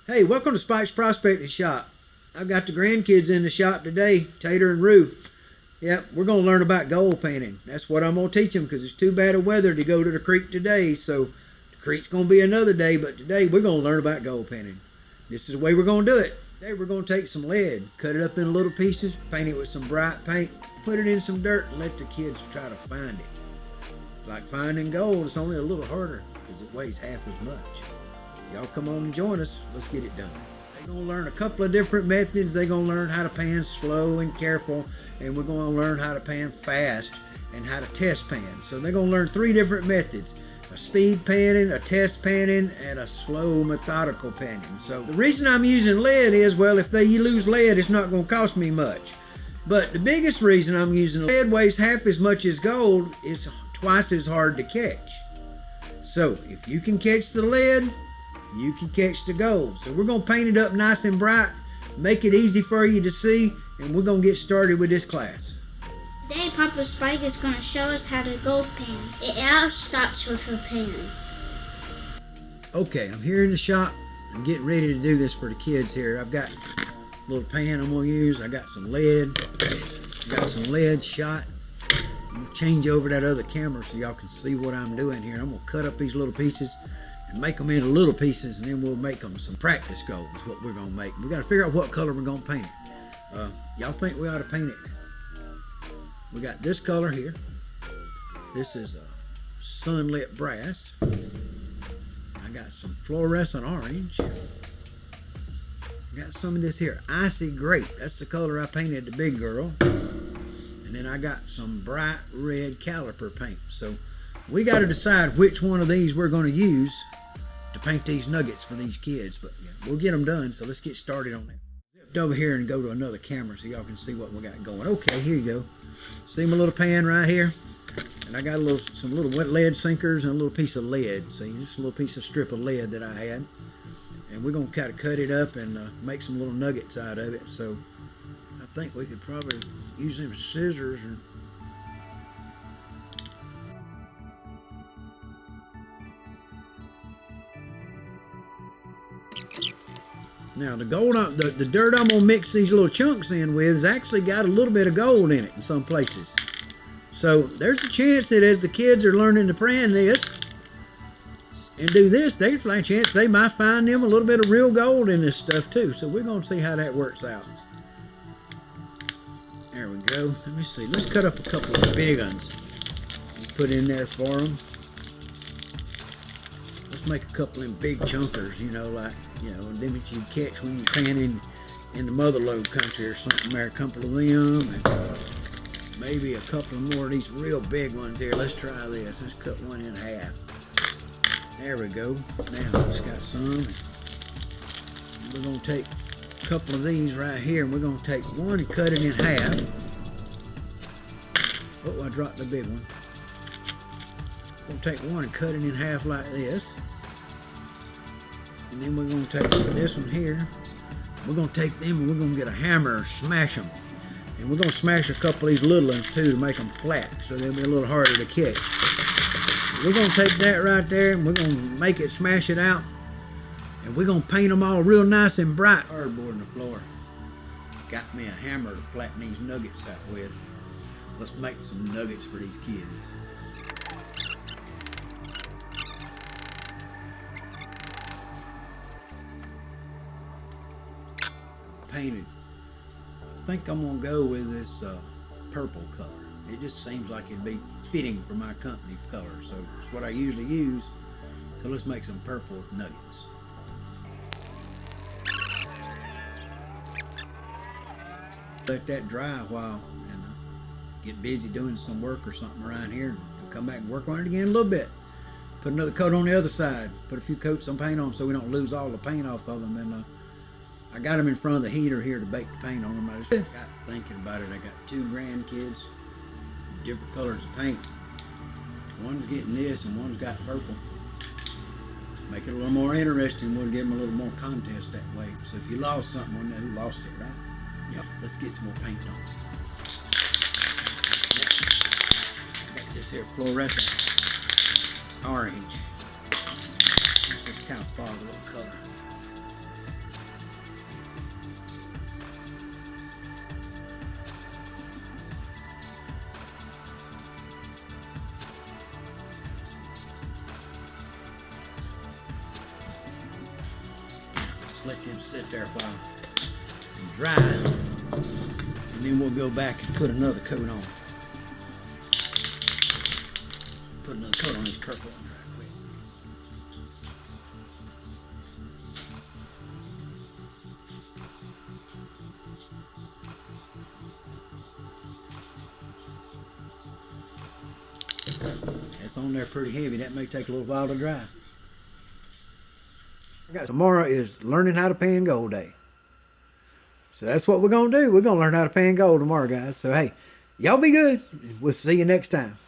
Hey, welcome to Spike's Prospecting Shop. I've got the grandkids in the shop today, Tater and Rue. Yep, we're going to learn about gold panning. That's what I'm going to teach them because it's too bad of weather to go to the creek today. So the creek's going to be another day, but today we're going to learn about gold panning. This is the way we're going to do it. Today we're going to take some lead, cut it up into little pieces, paint it with some bright paint, put it in some dirt, and let the kids try to find it. Like finding gold, it's only a little harder because it weighs half as much. Y'all come on and join us. Let's get it done. They're going to learn a couple of different methods. They're going to learn how to pan slow and careful, and we're going to learn how to pan fast and how to test pan. So they're going to learn 3 different methods: a speed panning, a test panning, and a slow methodical panning. So the reason I'm using lead is, well, if they lose lead, it's not going to cost me much. But the biggest reason I'm using lead weighs half as much as gold is twice as hard to catch. So if you can catch the lead, you can catch the gold. So we're going to paint it up nice and bright, make it easy for you to see, and we're going to get started with this class. Today Papa Spike is going to show us how to gold pan. It all starts with a pan. Okay, I'm here in the shop. I'm getting ready to do this for the kids here. I've got a little pan I'm going to use. I got some lead. Got some lead shot. I'm going to change over that other camera so y'all can see what I'm doing here. I'm going to cut up these little pieces and make them into little pieces, and then we'll make them some practice gold is what we're going to make. We got to figure out what color we're going to paint it. Y'all think we ought to paint it? We got this color here. This is a sunlit brass. I got some fluorescent orange. Got some of this here icy grape. That's the color I painted the big girl. And then I got some bright red caliper paint. So we got to decide which one of these we're going to use to paint these nuggets for these kids. But yeah, we'll get them done. So let's get started on that. Zipped over here and go to another camera so y'all can see what we got going. Okay, here you go. See my little pan right here? And I got some little wet lead sinkers and a little piece of lead. See, just a little piece of strip of lead that I had. And we're going to kind of cut it up and make some little nuggets out of it. So I think we could probably use them scissors. Now the gold, the dirt I'm going to mix these little chunks in with has actually got a little bit of gold in it in some places. So there's a chance that as the kids are learning to pan this and do this, there's a chance they might find them a little bit of real gold in this stuff too. So we're going to see how that works out. There we go. Let me see. Let's cut up a couple of big ones and put in there for them. Let's make a couple of them big chunkers, and them that you catch when you're panning in the motherlode country or something there. A couple of them, and maybe a couple more of these real big ones here. Let's try this. Let's cut one in half. There we go. Now it's got some. We're going to take a couple of these right here, and we're going to take one and cut it in half. Oh, I dropped the big one. We're going to take one and cut it in half like this. And then we're going to take this one here. We're going to take them and we're going to get a hammer and smash them. And we're going to smash a couple of these little ones too to make them flat so they'll be a little harder to catch. We're going to take that right there and we're going to make it, smash it out. And we're going to paint them all real nice and bright. Cardboard on the floor. Got me a hammer to flatten these nuggets out with. Let's make some nuggets for these kids. Painted. I think I'm going to go with this purple color. It just seems like it'd be fitting for my company color. So it's what I usually use. So let's make some purple nuggets. Let that dry a while and get busy doing some work or something around here and come back and work on it again a little bit. Put another coat on the other side. Put a few coats of paint on so we don't lose all the paint off of them. And I got them in front of the heater here to bake the paint on them. I just got thinking about it. I got 2 grandkids, different colors of paint. One's getting this and one's got purple. Make it a little more interesting. We'll give them a little more contest that way. So if you lost something, we'll know who lost it, right? Yep. Let's get some more paint on. Got this here fluorescent orange. Just kind of follow the little color. let them sit there a while and dry, and then we'll go back and put another coat on. Put another coat on this purple one right quick. That's on there pretty heavy. That may take a little while to dry. Tomorrow is learning how to pan gold day. So that's what we're going to do. We're going to learn how to pan gold tomorrow, guys. So, hey, y'all be good. We'll see you next time.